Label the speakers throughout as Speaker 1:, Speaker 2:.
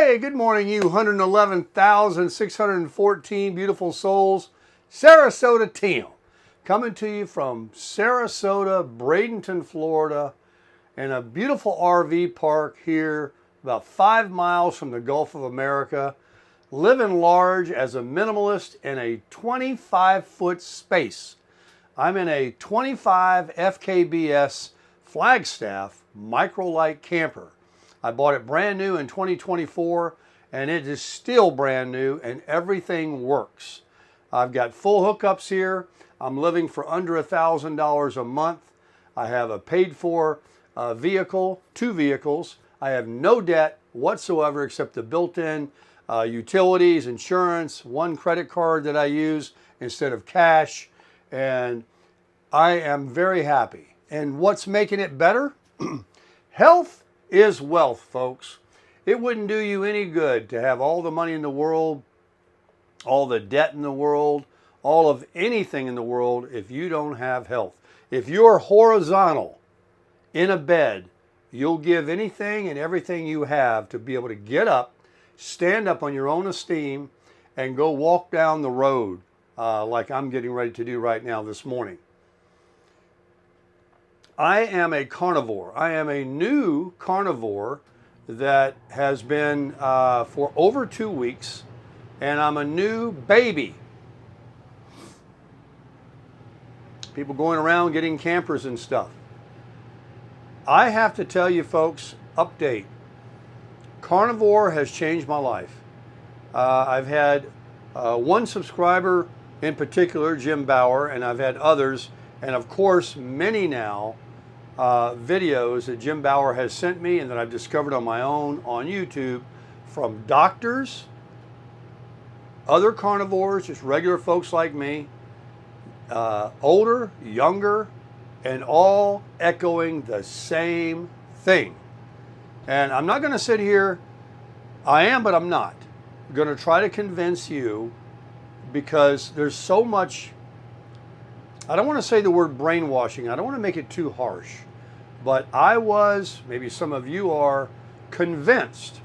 Speaker 1: Hey, good morning, you 111,614 beautiful souls. Sarasota team. Coming to you from Sarasota, Bradenton, Florida, in a beautiful RV park here about 5 miles from the Gulf of America. Living large as a minimalist in a 25-foot space. I'm in a 25 FKBS Flagstaff microlight camper. I bought it brand new in 2024 and it is still brand new and everything works. I've got full hookups here. I'm living for under $1,000 a month. I have a paid for vehicle, 2 vehicles. I have no debt whatsoever except the built-in utilities, insurance, 1 credit card that I use instead of cash. And I am very happy. And what's making it better? Health is wealth, folks. It wouldn't do you any good to have all the money in the world, all the debt in the world, all of anything in the world if you don't have health. If you're horizontal in a bed, you'll give anything and everything you have to be able to get up, stand up on your own esteem, and go walk down the road like I'm getting ready to do right now this morning. I am a carnivore. I am a new carnivore that has been for over 2 weeks, and I'm a new baby. People going around getting campers and stuff. I have to tell you folks, update. Carnivore has changed my life. I've had 1 subscriber in particular, Jim Bauer, and I've had others, and of course many now videos that Jim Bauer has sent me and that I've discovered on my own on YouTube from doctors, other carnivores, just regular folks like me, older, younger, and all echoing the same thing. And I'm not going to sit here, I am, but I'm not going to try to convince you because there's so much, I don't want to say the word brainwashing, I don't want to make it too harsh, but I was, maybe some of you are, convinced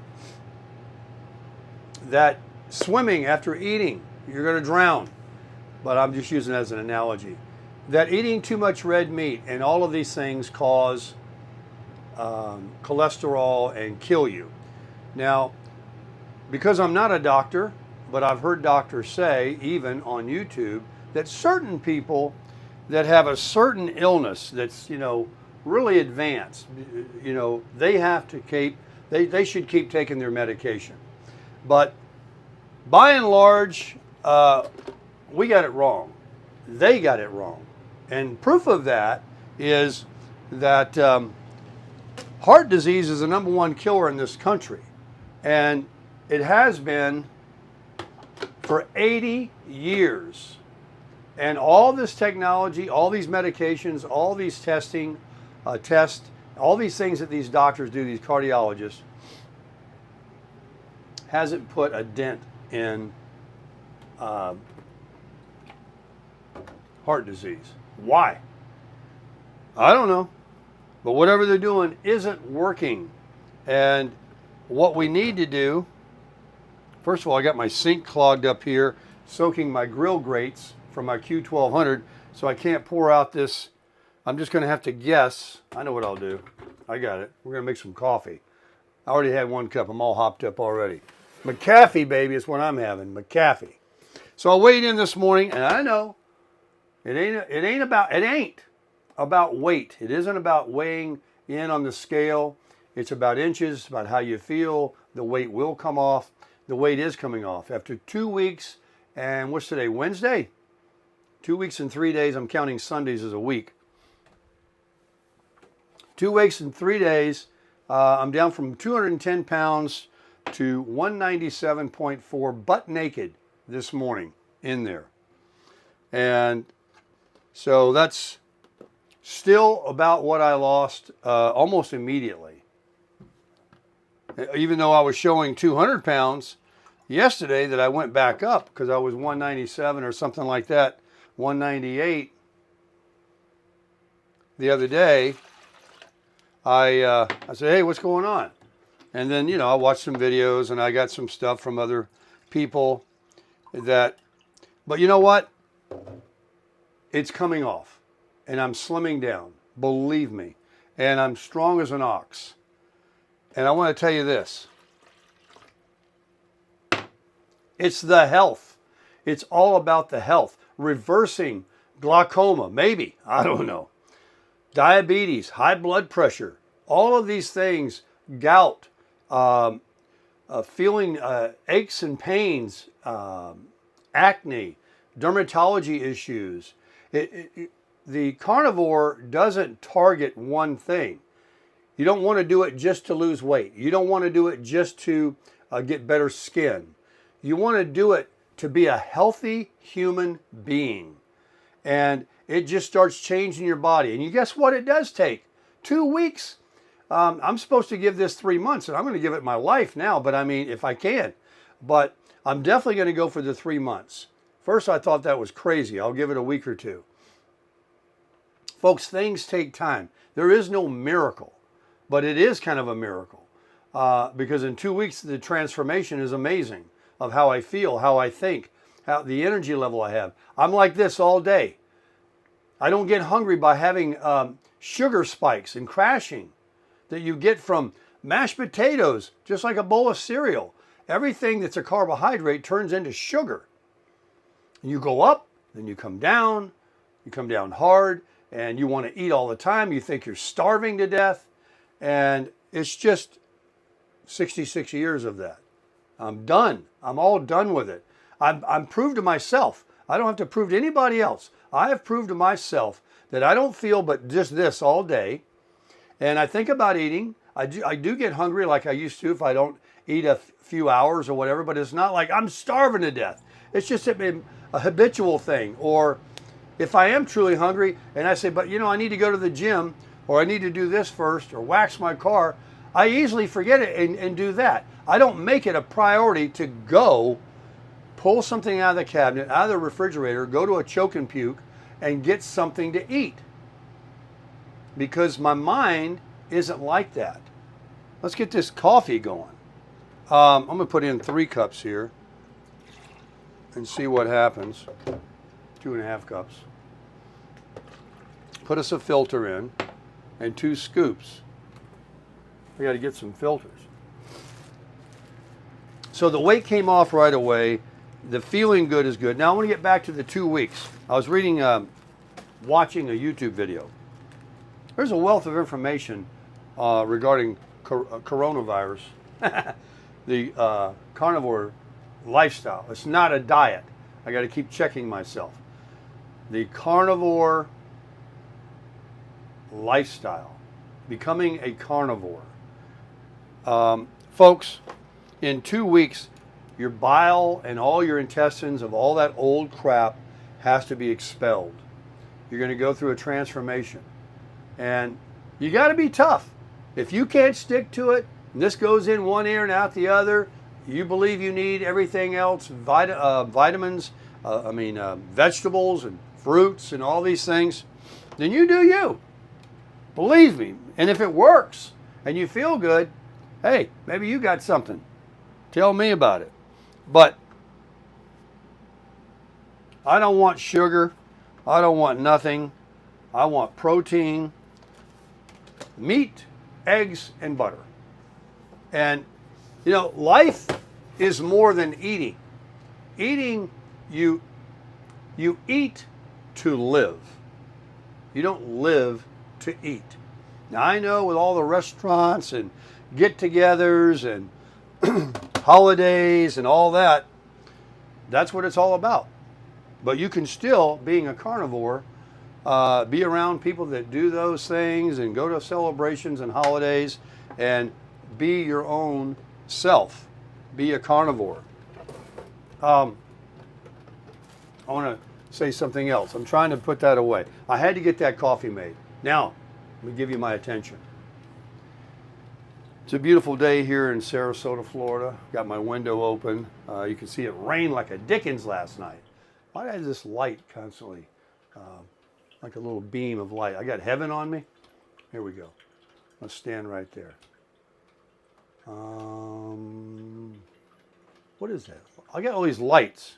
Speaker 1: that swimming after eating, you're going to drown. But I'm just using it as an analogy. That eating too much red meat and all of these things cause cholesterol and kill you. Now, because I'm not a doctor, but I've heard doctors say, even on YouTube, that certain people that have a certain illness that's, really advanced, they have to they should keep taking their medication. But by and large, we got it wrong. They got it wrong. And proof of that is that heart disease is the #1 killer in this country. And it has been for 80 years. And all this technology, all these medications, all these tests, all these things that these doctors do, these cardiologists, hasn't put a dent in heart disease. Why? I don't know. But whatever they're doing isn't working. And what we need to do, first of all, I got my sink clogged up here, soaking my grill grates from my Q1200, so I can't pour out this. I'm just going to have to guess. I know what I'll do. I got it. We're going to make some coffee. I already had 1 cup. I'm all hopped up already. McCaffee, baby, is what I'm having. McCaffee. So I weighed in this morning, and I know it ain't about weight. It isn't about weighing in on the scale. It's about inches, about how you feel. The weight will come off. The weight is coming off. After 2 weeks, and what's today, Wednesday? 2 weeks and 3 days. I'm counting Sundays as a week. 2 weeks and 3 days, I'm down from 210 pounds to 197.4 butt naked this morning in there. And so that's still about what I lost almost immediately. Even though I was showing 200 pounds yesterday that I went back up because I was 197 or something like that, 198 the other day. I said, hey, what's going on? And then, you know, I watched some videos and I got some stuff from other people that, but you know what? It's coming off and I'm slimming down, believe me. And I'm strong as an ox. And I want to tell you this. It's the health. It's all about the health. Reversing glaucoma, maybe, I don't know. Diabetes, high blood pressure, all of these things, gout, feeling aches and pains, acne, dermatology issues. The carnivore doesn't target one thing. You don't want to do it just to lose weight. You don't want to do it just to get better skin. You want to do it to be a healthy human being. And it just starts changing your body. And you guess what it does take? 2 weeks. I'm supposed to give this 3 months, and I'm going to give it my life now, but I mean, if I can. But I'm definitely going to go for the 3 months. First, I thought that was crazy. I'll give it a week or two. Folks, things take time. There is no miracle, but it is kind of a miracle because in 2 weeks, the transformation is amazing of how I feel, how I think, how the energy level I have. I'm like this all day. I don't get hungry by having sugar spikes and crashing that you get from mashed potatoes, just like a bowl of cereal. Everything that's a carbohydrate turns into sugar. You go up, then you come down hard, and you want to eat all the time. You think you're starving to death, and it's just 66 years of that. I'm done. I'm all done with it. I'm proved to myself. I don't have to prove to anybody else. I have proved to myself that I don't feel but just this all day. And I think about eating. I do get hungry like I used to if I don't eat a few hours or whatever, but it's not like I'm starving to death. It's just a habitual thing. Or if I am truly hungry and I say, but you know, I need to go to the gym or I need to do this first or wax my car, I easily forget it and do that. I don't make it a priority to go pull something out of the cabinet, out of the refrigerator, go to a choke and puke and get something to eat. Because my mind isn't like that. Let's get this coffee going. I'm going to put in 3 cups here and see what happens. 2.5 cups. Put us a filter in and 2 scoops. We got to get some filters. So the weight came off right away. The feeling good is good. Now I want to get back to the 2 weeks. I was reading, watching a YouTube video. There's a wealth of information regarding coronavirus, the carnivore lifestyle. It's not a diet. I got to keep checking myself. The carnivore lifestyle, becoming a carnivore. Folks, in 2 weeks, your bile and all your intestines of all that old crap has to be expelled. You're going to go through a transformation. And you got to be tough. If you can't stick to it, and this goes in one ear and out the other, you believe you need everything else, vitamins, vegetables and fruits and all these things, then you do you. Believe me. And if it works and you feel good, hey, maybe you got something. Tell me about it. But I don't want sugar. I don't want nothing. I want protein, meat, eggs, and butter. And, you know, life is more than eating. Eating, you eat to live. You don't live to eat. Now, I know with all the restaurants and get-togethers and holidays and all that, that's what it's all about. But you can still, being a carnivore, be around people that do those things and go to celebrations and holidays and be your own self. Be a carnivore. I want to say something else. I'm trying to put that away. I had to get that coffee made. Now, let me give you my attention. It's a beautiful day here in Sarasota, Florida. Got my window open. You can see it rained like a Dickens last night. Why do I have this light constantly? Like a little beam of light. I got heaven on me. Here we go. Let's stand right there. What is that? I got all these lights.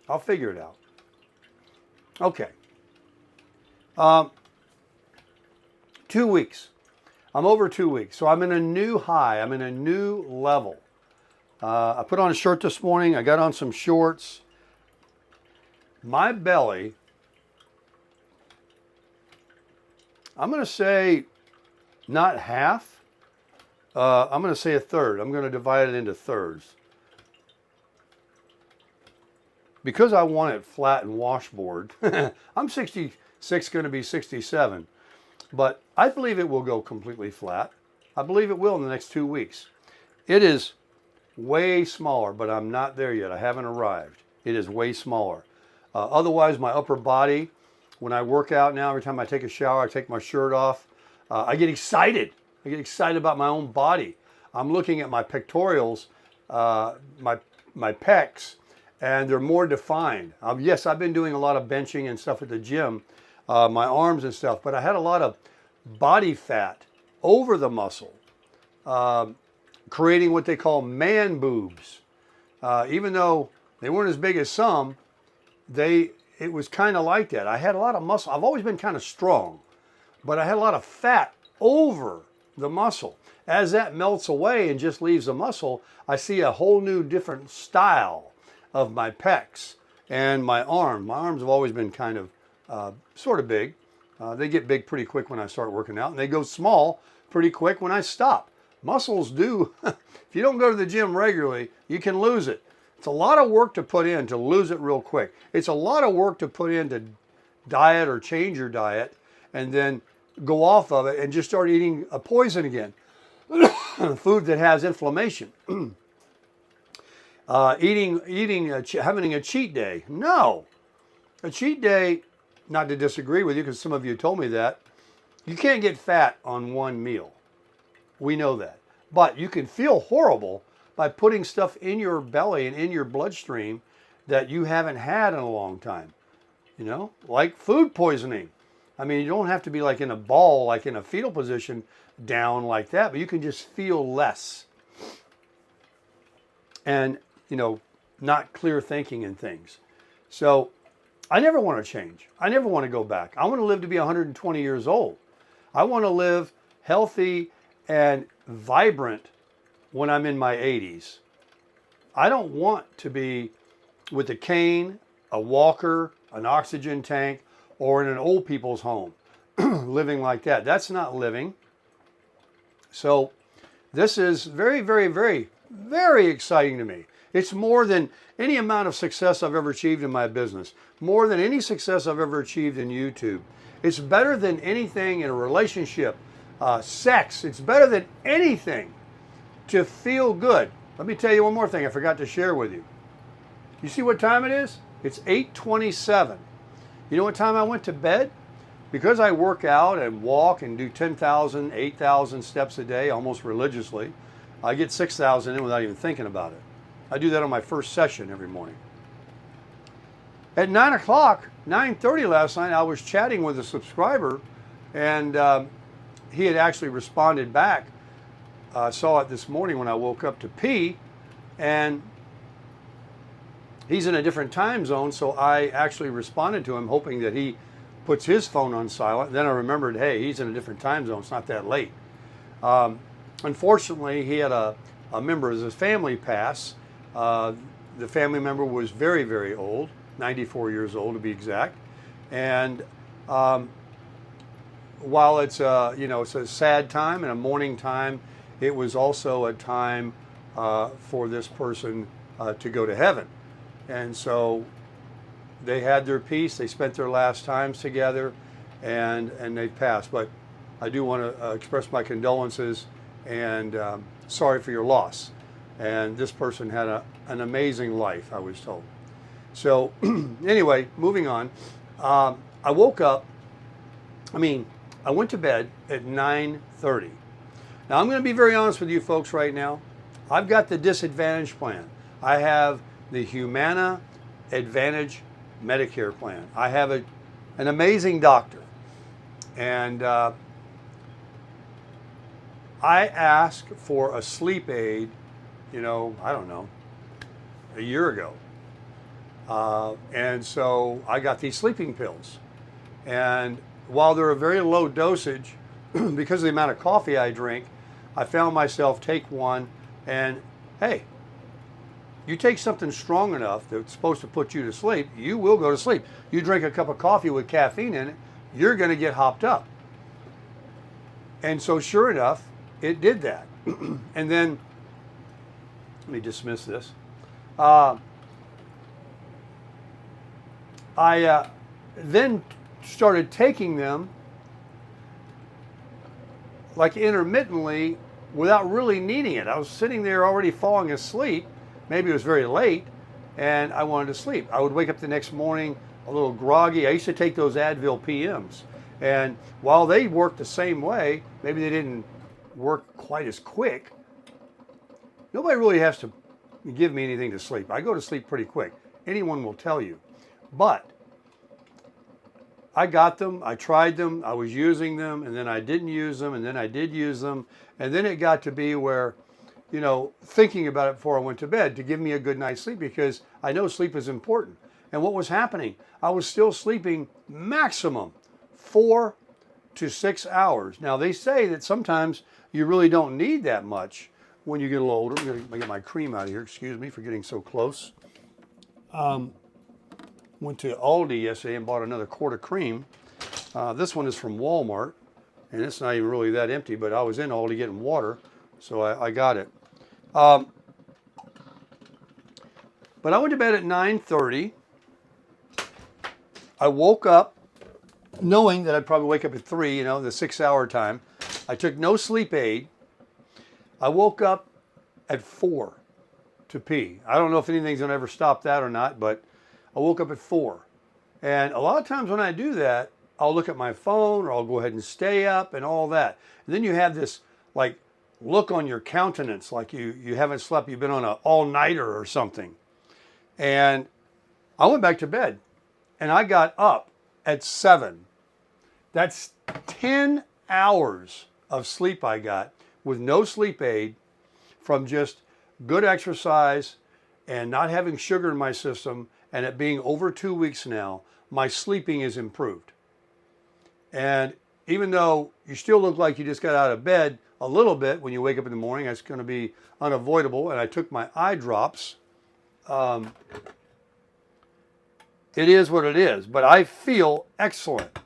Speaker 1: I'll figure it out. Okay. 2 weeks. I'm over 2 weeks. So I'm in a new high. I'm in a new level. I put on a shirt this morning. I got on some shorts. My belly, I'm going to say not half. I'm going to say a third. I'm going to divide it into thirds. Because I want it flat and washboard, I'm 66, going to be 67. But I believe it will go completely flat. I believe it will in the next 2 weeks. It is way smaller, but I'm not there yet. I haven't arrived. It is way smaller. Otherwise, my upper body, when I work out now, every time I take a shower, I take my shirt off, I get excited. I get excited about my own body. I'm looking at my pectorals, my pecs, and they're more defined. Yes, I've been doing a lot of benching and stuff at the gym, my arms and stuff, but I had a lot of body fat over the muscle, creating what they call man boobs. Even though they weren't as big as some, it was kind of like that. I had a lot of muscle. I've always been kind of strong, but I had a lot of fat over the muscle. As that melts away and just leaves the muscle, I see a whole new different style of my pecs and my arm. My arms have always been kind of sort of big. They get big pretty quick when I start working out, and they go small pretty quick when I stop. Muscles do. If you don't go to the gym regularly, you can lose it. It's a lot of work to put in to lose it real quick. It's a lot of work to put in to diet or change your diet and then go off of it and just start eating a poison again. Food that has inflammation. Having a cheat day. No. A cheat day, not to disagree with you because some of you told me that, you can't get fat on one meal. We know that. But you can feel horrible by putting stuff in your belly and in your bloodstream that you haven't had in a long time. You know, like food poisoning. I mean, you don't have to be like in a ball, like in a fetal position down like that, but you can just feel less. And, you know, not clear thinking and things. So I never want to change. I never want to go back. I want to live to be 120 years old. I want to live healthy and vibrant when I'm in my 80s. I don't want to be with a cane, a walker, an oxygen tank, or in an old people's home, living like that. That's not living. So this is very, very, very, very exciting to me. It's more than any amount of success I've ever achieved in my business, more than any success I've ever achieved in YouTube. It's better than anything in a relationship, sex. It's better than anything to feel good. Let me tell you one more thing I forgot to share with you. You see what time it is? It's 8:27. You know what time I went to bed? Because I work out and walk and do 10,000, 8,000 steps a day almost religiously, I get 6,000 in without even thinking about it. I do that on my first session every morning. At 9 o'clock, 9:30 last night, I was chatting with a subscriber, and he had actually responded back. I saw it this morning when I woke up to pee, and he's in a different time zone, so I actually responded to him hoping that he puts his phone on silent. Then I remembered, hey, he's in a different time zone. It's not that late. Unfortunately, he had a member of his family pass. The family member was very, very old, 94 years old to be exact. And while it's it's a sad time and a mourning time, it was also a time for this person to go to heaven. And so they had their peace. They spent their last times together, and they passed. But I do want to express my condolences and sorry for your loss. And this person had an amazing life, I was told. So anyway, moving on. I woke up, I went to bed at 9:30. Now I'm going to be very honest with you folks right now. I've got the disadvantage plan. I have the Humana Advantage Medicare plan. I have an amazing doctor. And I asked for a sleep aid, you know, I don't know, a year ago. And so I got these sleeping pills. And while they're a very low dosage, because of the amount of coffee I drink, I found myself take one and hey, you take something strong enough that's supposed to put you to sleep, you will go to sleep. You drink a cup of coffee with caffeine in it, you're going to get hopped up. And so sure enough, it did that. And then, let me dismiss this. I then started taking them like intermittently without really needing it. I was sitting there already falling asleep. Maybe it was very late and I wanted to sleep. I would wake up the next morning a little groggy. I used to take those Advil PMs. And while they worked the same way, maybe they didn't work quite as quick. Nobody really has to give me anything to sleep. I go to sleep pretty quick. Anyone will tell you. But I got them, I tried them, I was using them, and then I didn't use them, and then I did use them. And then it got to be where, you know, thinking about it before I went to bed to give me a good night's sleep, because I know sleep is important. And what was happening? I was still sleeping maximum 4 to 6 hours. Now they say that sometimes you really don't need that much when you get a little older. I'm going to get my cream out of here. Excuse me for getting so close. Went to Aldi yesterday and bought another quart of cream. This one is from Walmart, and it's not even really that empty, but I was in Aldi getting water, so I got it. But I went to bed at 9:30. I woke up knowing that I'd probably wake up at 3, you know, the 6-hour time. I took no sleep aid. I woke up at 4 to pee. I don't know if anything's going to ever stop that or not, but I woke up at 4. And a lot of times when I do that, I'll look at my phone or I'll go ahead and stay up and all that. And then you have this like look on your countenance like you haven't slept, you've been on an all-nighter or something. And I went back to bed and I got up at 7. That's 10 hours of sleep I got with no sleep aid from just good exercise and not having sugar in my system. And it being over 2 weeks now, my sleeping is improved. And even though you still look like you just got out of bed a little bit when you wake up in the morning, that's going to be unavoidable. And I took my eye drops. It is what it is, but I feel excellent.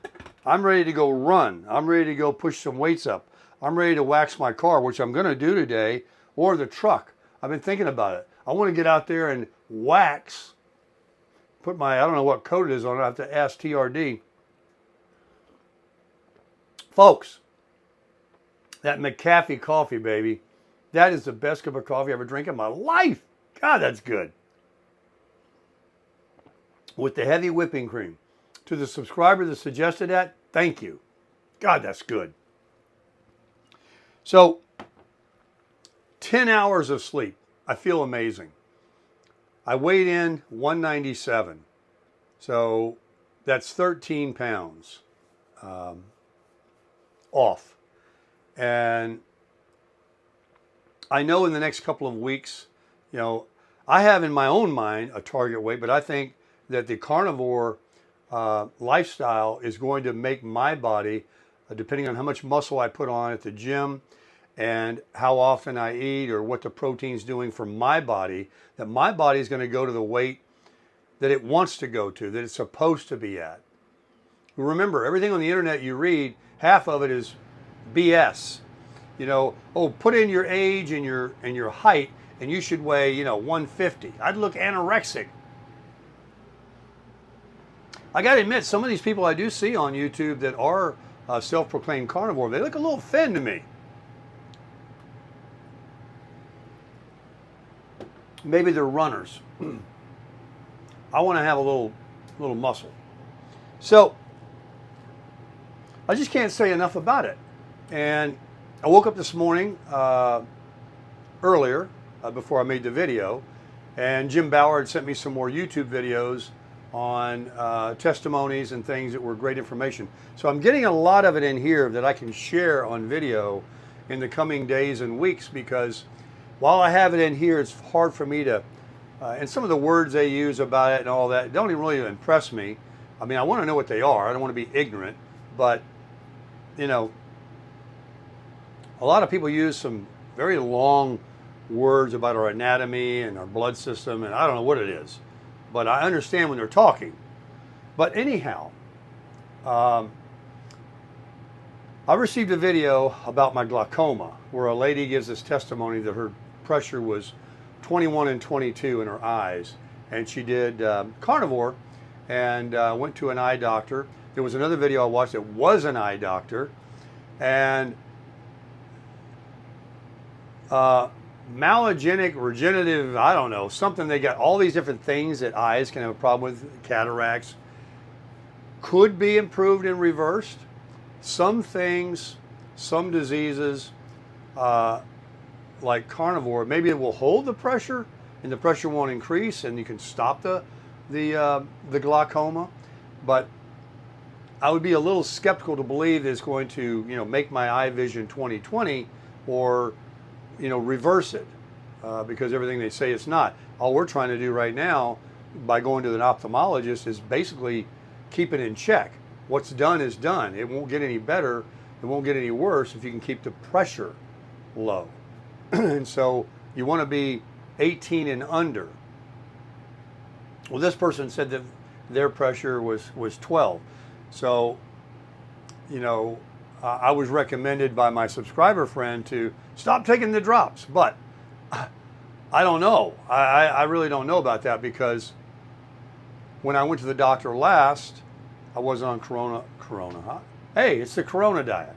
Speaker 1: I'm ready to go run. I'm ready to go push some weights up. I'm ready to wax my car, which I'm going to do today, or the truck. I've been thinking about it. I want to get out there and wax. Put my, I don't know what coat it is on it. I have to ask TRD. Folks, that McCaffey coffee, baby, that is the best cup of coffee I ever drank in my life. God, that's good. With the heavy whipping cream. To the subscriber that suggested that, thank you. God, that's good. So, 10 hours of sleep. I feel amazing. I weighed in 197. So, that's 13 pounds off. And I know in the next couple of weeks, you know, I have in my own mind a target weight, but I think that the carnivore lifestyle is going to make my body, depending on how much muscle I put on at the gym and how often I eat or what the protein's doing for my body, that my body is going to go to the weight that it wants to go to, that it's supposed to be at. Remember, everything on the internet you read, half of it is BS. You know, oh, put in your age and your height and you should weigh, you know, 150. I'd look anorexic. I got to admit, some of these people I do see on YouTube that are self-proclaimed carnivore, they look a little thin to me. Maybe they're runners. I want to have a little muscle. So, I just can't say enough about it. And I woke up this morning earlier, before I made the video, and Jim Bauer had sent me some more YouTube videos on testimonies and things that were great information. So I'm getting a lot of it in here that I can share on video in the coming days and weeks, because while I have it in here, it's hard for me to, and some of the words they use about it and all that don't even really impress me. I mean, I want to know what they are. I don't want to be ignorant, but you know, a lot of people use some very long words about our anatomy and our blood system, and I don't know what it is, but I understand when they're talking. But anyhow, I received a video about my glaucoma where a lady gives this testimony that her pressure was 21 and 22 in her eyes, and she did carnivore and went to an eye doctor. There was another video I watched that was an eye doctor, and malogenic, regenerative, I don't know, something. They got all these different things that eyes can have a problem with. Cataracts could be improved and reversed. Some things, some diseases, like carnivore, maybe it will hold the pressure and the pressure won't increase, and you can stop the glaucoma. But I would be a little skeptical to believe that it's going to, make my eye vision 20/20 or reverse it, because everything they say it's not. All we're trying to do right now by going to an ophthalmologist is basically keep it in check. What's done is done. It won't get any better. It won't get any worse if you can keep the pressure low. And so you want to be 18 and under. Well, this person said that their pressure was 12. So, I was recommended by my subscriber friend to stop taking the drops, but I don't know. I really don't know about that, because when I went to the doctor last, I wasn't on Corona, huh? Hey, it's the Corona diet.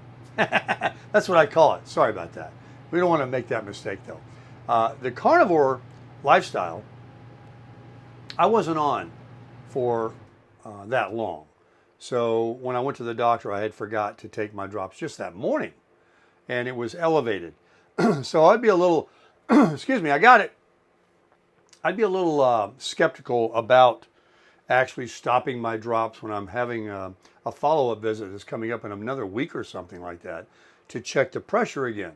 Speaker 1: That's what I call it. Sorry about that. We don't want to make that mistake, though. The carnivore lifestyle, I wasn't on for that long. So when I went to the doctor, I had forgot to take my drops just that morning, and it was elevated. So I'd be a little, excuse me, I got it. I'd be a little skeptical about actually stopping my drops when I'm having a follow-up visit that's coming up in another week or something like that to check the pressure again.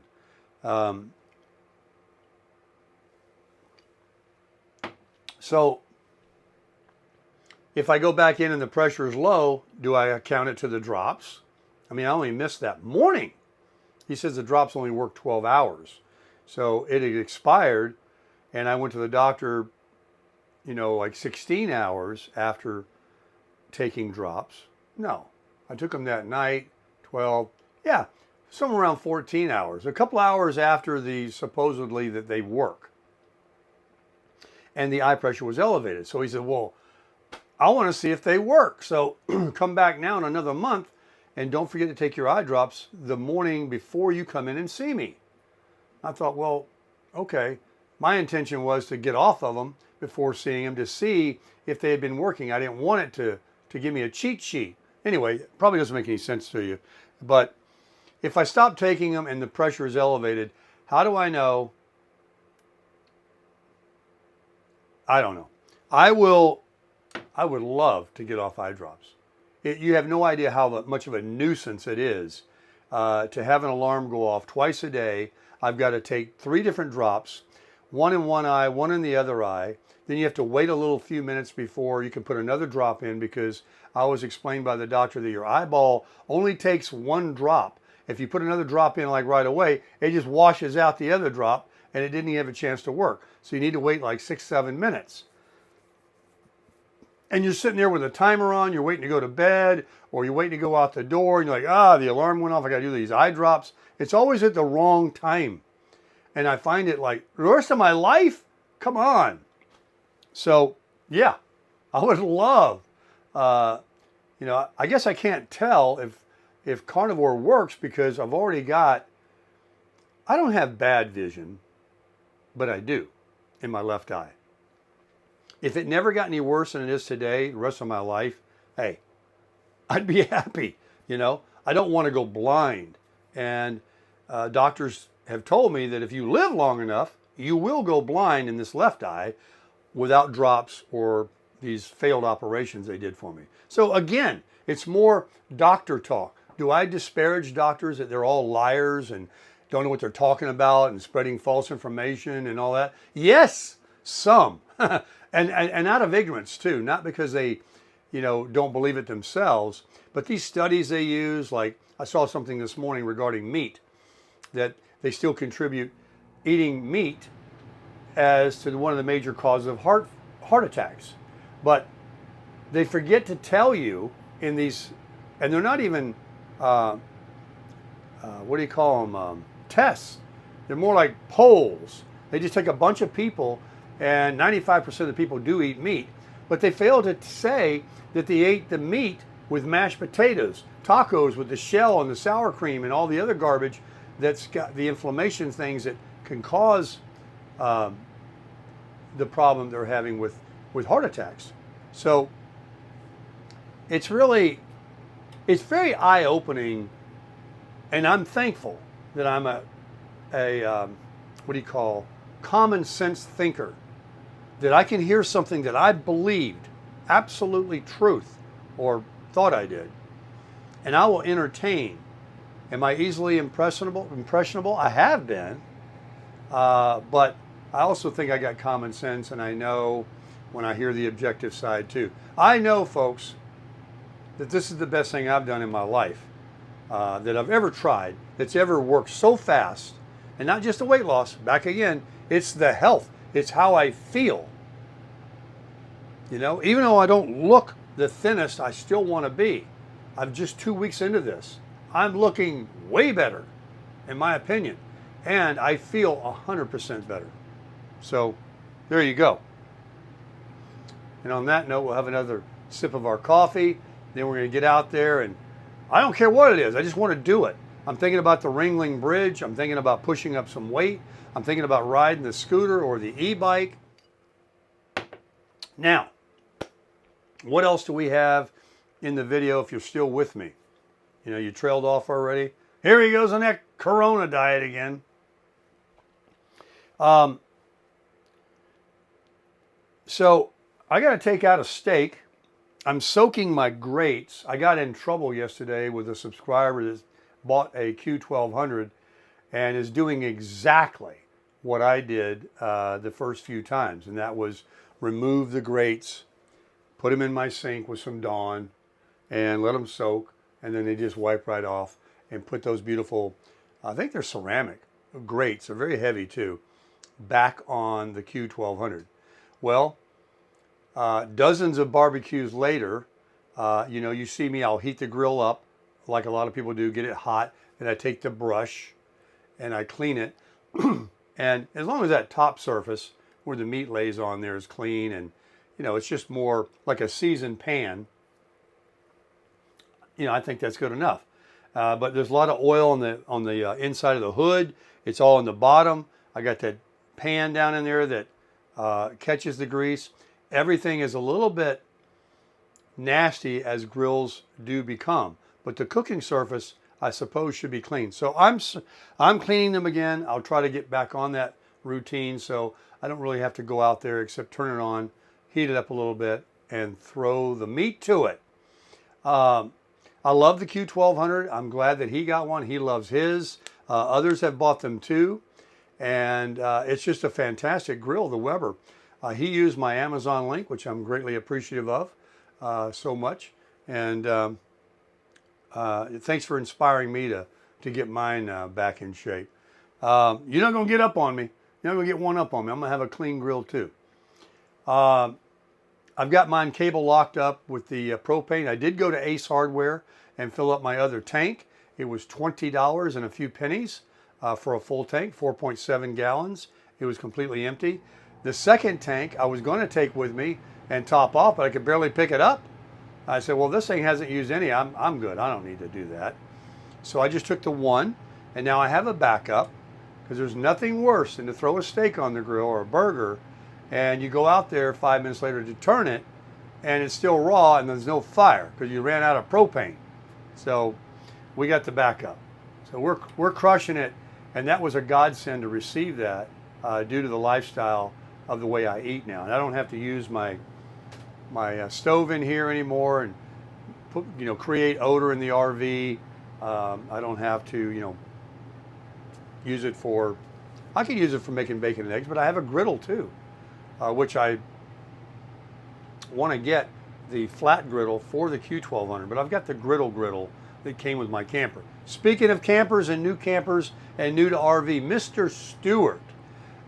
Speaker 1: So if I go back in and the pressure is low, do I account it to the drops? I mean, I only missed that morning. He says the drops only work 12 hours. So it had expired, and I went to the doctor, like 16 hours after taking drops. No, I took them that night, 12, somewhere around 14 hours, a couple hours after the supposedly that they work. And the eye pressure was elevated. So he said, well, I want to see if they work. So come back now in another month, and don't forget to take your eye drops the morning before you come in and see me. I thought, well, okay. My intention was to get off of them before seeing them to see if they had been working. I didn't want it to give me a cheat sheet. Anyway, it probably doesn't make any sense to you. But if I stop taking them and the pressure is elevated, how do I know? I don't know. I would love to get off eye drops. You have no idea how much of a nuisance it is to have an alarm go off twice a day. I've got to take 3 different drops, one in one eye, one in the other eye. Then you have to wait a little few minutes before you can put another drop in, because I was explained by the doctor that your eyeball only takes 1 drop. If you put another drop in like right away, it just washes out the other drop, and it didn't even have a chance to work. So you need to wait like 6-7 minutes. And you're sitting there with a timer on, you're waiting to go to bed, or you're waiting to go out the door, and you're like, the alarm went off, I got to do these eye drops. It's always at the wrong time. And I find it like, the rest of my life? Come on. So, yeah, I would love, I guess I can't tell if carnivore works, because I've already got, I don't have bad vision, but I do in my left eye. If it never got any worse than it is today, the rest of my life, hey, I'd be happy. I don't want to go blind. And doctors have told me that if you live long enough, you will go blind in this left eye without drops or these failed operations they did for me. So again, it's more doctor talk. Do I disparage doctors that they're all liars and don't know what they're talking about and spreading false information and all that? Yes, some. and out of ignorance too, not because they, don't believe it themselves, but these studies they use, like I saw something this morning regarding meat, that they still contribute eating meat as to one of the major causes of heart attacks. But they forget to tell you in these, and they're not even, what do you call them, tests. They're more like polls. They just take a bunch of people, and 95% of the people do eat meat, but they fail to say that they ate the meat with mashed potatoes, tacos with the shell and the sour cream and all the other garbage that's got the inflammation things that can cause the problem they're having with heart attacks. So it's very eye-opening, and I'm thankful that I'm a what do you call, common sense thinker, that I can hear something that I believed absolutely truth or thought I did, and I will entertain. Am I easily impressionable? I have been, but I also think I got common sense, and I know when I hear the objective side too. I know, folks, that this is the best thing I've done in my life, that I've ever tried, that's ever worked so fast, and not just the weight loss. Back again, it's the health. It's how I feel. Even though I don't look the thinnest I still want to be, I'm just 2 weeks into this. I'm looking way better, in my opinion, and I feel 100% better. So there you go. And on that note, we'll have another sip of our coffee. Then we're going to get out there, and I don't care what it is. I just want to do it. I'm thinking about the Ringling Bridge. I'm thinking about pushing up some weight. I'm thinking about riding the scooter or the e-bike. Now, what else do we have in the video if you're still with me? You trailed off already. Here he goes on that Corona diet again. So I got to take out a steak. I'm soaking my grates. I got in trouble yesterday with a subscriber that bought a Q1200 and is doing exactly what I did the first few times, and that was remove the grates, put them in my sink with some Dawn, and let them soak, and then they just wipe right off, and put those beautiful, I think they're ceramic grates, they're very heavy too, back on the Q1200. Well, dozens of barbecues later, you see me, I'll heat the grill up like a lot of people do, get it hot, and I take the brush and I clean it. And as long as that top surface where the meat lays on there is clean, and it's just more like a seasoned pan, I think that's good enough. But there's a lot of oil on the inside of the hood. It's all in the bottom. I got that pan down in there that catches the grease. Everything is a little bit nasty as grills do become, but the cooking surface, I suppose, should be clean. So I'm cleaning them again. I'll try to get back on that routine, so I don't really have to go out there except turn it on, heat it up a little bit, and throw the meat to it. I love the Q1200. I'm glad that he got one. He loves his. Others have bought them too, and it's just a fantastic grill, the Weber. He used my Amazon link, which I'm greatly appreciative of so much, and thanks for inspiring me to get mine back in shape. You're not going to get up on me. You're not going to get one up on me. I'm going to have a clean grill too. I've got mine cable locked up with the propane. I did go to Ace Hardware and fill up my other tank. It was $20 and a few pennies for a full tank, 4.7 gallons. It was completely empty. The second tank I was going to take with me and top off, but I could barely pick it up. I said, well, this thing hasn't used any. I'm good. I don't need to do that. So I just took the one, and now I have a backup, because there's nothing worse than to throw a steak on the grill or a burger, and you go out there 5 minutes later to turn it, and it's still raw and there's no fire because you ran out of propane. So we got the backup. So we're crushing it, and that was a godsend to receive that due to the lifestyle of the way I eat now. And I don't have to use my stove in here anymore and create odor in the RV. I don't have to use it for, I could use it for making bacon and eggs, but I have a griddle too, which I want to get the flat griddle for the Q1200, but I've got the griddle that came with my camper. Speaking of campers and new to RV, Mr. Stewart,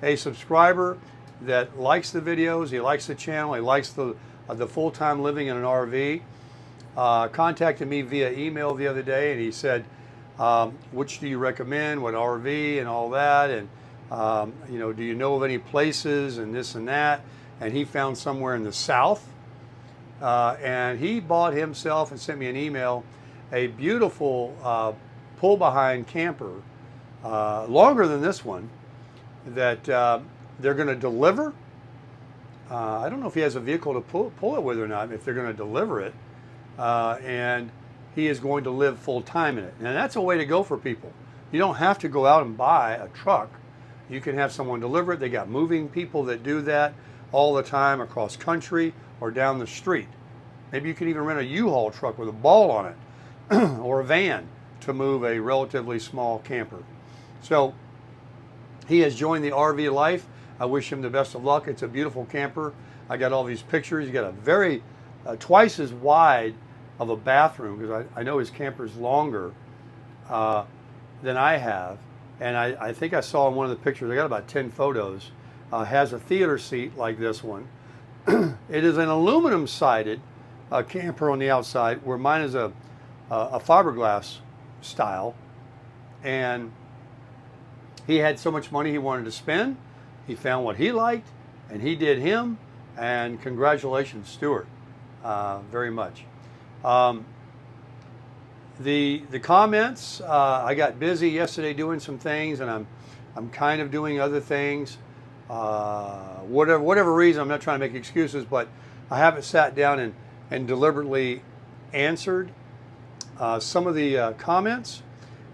Speaker 1: a subscriber that likes the videos, he likes the channel, he likes the full-time living in an RV, contacted me via email the other day, and he said, which do you recommend, what RV and all that, and you know, do you know of any places and this and that? And he found somewhere in the South, and he bought himself and sent me an email a beautiful pull-behind camper, longer than this one, that they're going to deliver. I don't know if he has a vehicle to pull it with or not, if they're going to deliver it, and he is going to live full-time in it. And that's a way to go for people. You don't have to go out and buy a truck. You can have someone deliver it. They got moving people that do that all the time across country or down the street. Maybe you can even rent a U-Haul truck with a ball on it or a van to move a relatively small camper. So he has joined the RV life. I wish him the best of luck. It's a beautiful camper. I got all these pictures. He's got a very, twice as wide of a bathroom, because I know his camper's longer than I have. And I think I saw in one of the pictures, I got about 10 photos, has a theater seat like this one. It is an aluminum sided camper on the outside, where mine is a fiberglass style. And he had so much money he wanted to spend. He found what he liked, and he did him. And congratulations, Stuart, very much. The comments, I got busy yesterday doing some things, and I'm kind of doing other things. Whatever reason, I'm not trying to make excuses, but I haven't sat down and deliberately answered some of the comments.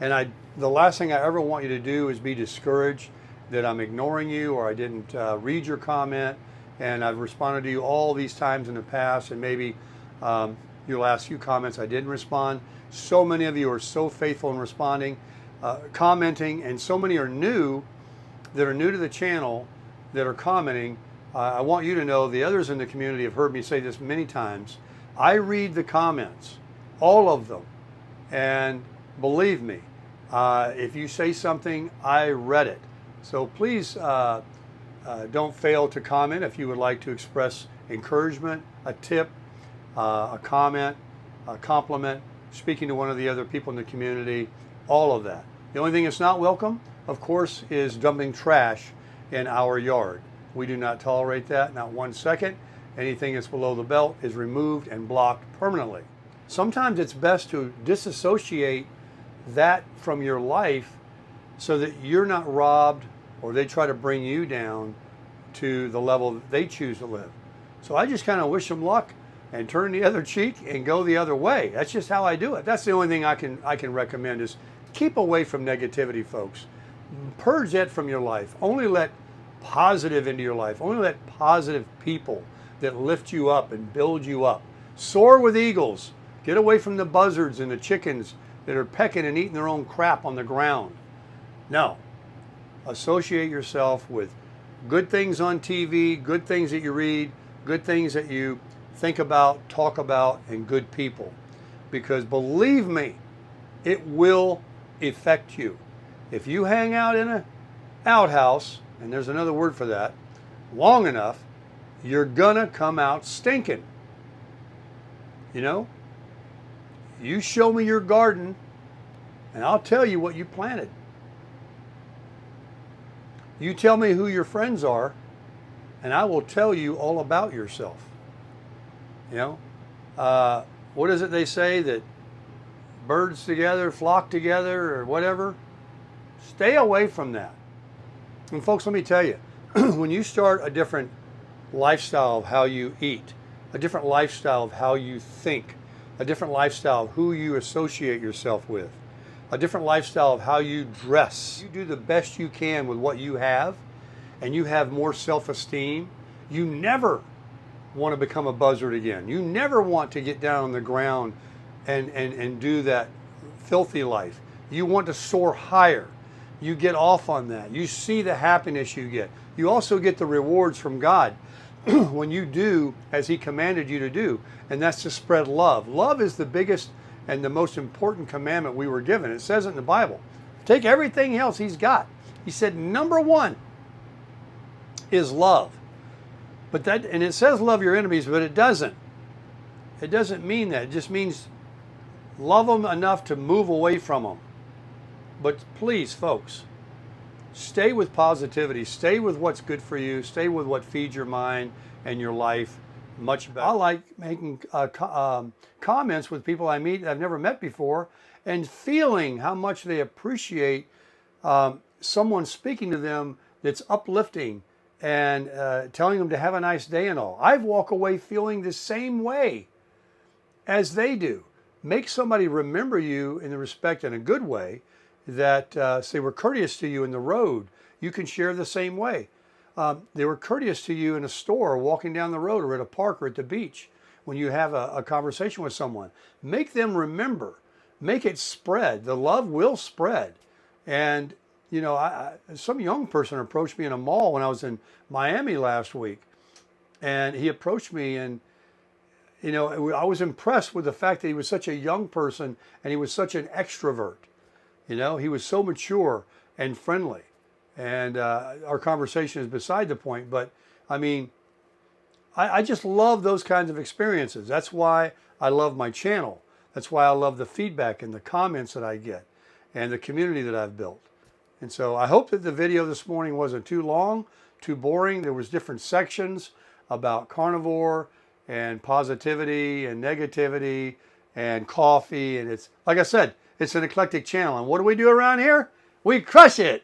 Speaker 1: And the last thing I ever want you to do is be discouraged that I'm ignoring you, or I didn't read your comment. And I've responded to you all these times in the past, and maybe your last few comments I didn't respond. So many of you are so faithful in responding, commenting, and so many are new that are new to the channel that are commenting. I want you to know, the others in the community have heard me say this many times. I read the comments, all of them, and believe me, if you say something, I read it. So please don't fail to comment if you would like to express encouragement, a tip, a comment, a compliment, speaking to one of the other people in the community, all of that. The only thing that's not welcome, of course, is dumping trash in our yard. We do not tolerate that, not 1 second. Anything that's below the belt is removed and blocked permanently. Sometimes it's best to disassociate that from your life so that you're not robbed, or they try to bring you down to the level that they choose to live. So I just kind of wish them luck and turn the other cheek and go the other way. That's just how I do it. That's the only thing I can recommend, is keep away from negativity, folks. Purge that from your life. Only let positive into your life. Only let positive people that lift you up and build you up. Soar with eagles. Get away from the buzzards and the chickens that are pecking and eating their own crap on the ground. No. Associate yourself with good things on TV, good things that you read, good things that you think about, talk about, and good people. Because believe me, it will affect you. If you hang out in an outhouse, and there's another word for that, long enough, you're gonna come out stinking. You know? You show me your garden, and I'll tell you what you planted. You tell me who your friends are, and I will tell you all about yourself. You know, what is it they say, that birds together flock together, or whatever? Stay away from that. And folks, let me tell you, when you start a different lifestyle of how you eat, a different lifestyle of how you think, a different lifestyle of who you associate yourself with, a different lifestyle of how you dress, you do the best you can with what you have, and you have more self-esteem, you never want to become a buzzard again. You never want to get down on the ground and do that filthy life. You want to soar higher. you get off on that. You see the happiness you get. You also get the rewards from God when you do as He commanded you to do, and that's to spread love. Love is the biggest and the most important commandment we were given. It says it in the Bible. Take everything else He's got. He said number one is love. And it says love your enemies, but it doesn't. It doesn't mean that. It just means love them enough to move away from them. But please, folks, stay with positivity. Stay with what's good for you. Stay with what feeds your mind and your life much better. I like making comments with people I meet that I've never met before and feeling how much they appreciate someone speaking to them that's uplifting and telling them to have a nice day and all. I walk away feeling the same way as they do. Make somebody remember you in the respect in a good way that say were courteous to you in the road. You can share the same way. They were courteous to you in a store, walking down the road, or at a park, or at the beach when you have a conversation with someone. Make them remember. Make it spread. The love will spread. And you know, some young person approached me in a mall when I was in Miami last week, and he approached me, and you know, I was impressed with the fact that he was such a young person and he was such an extrovert. You know, he was so mature and friendly, and our conversation is beside the point. But I mean, I just love those kinds of experiences. That's why I love my channel. That's why I love the feedback and the comments that I get and the community that I've built. And so I hope that the video this morning wasn't too long, too boring. There was different sections about carnivore and positivity and negativity and coffee. And it's, like I said, it's an eclectic channel. And what do we do around here? We crush it.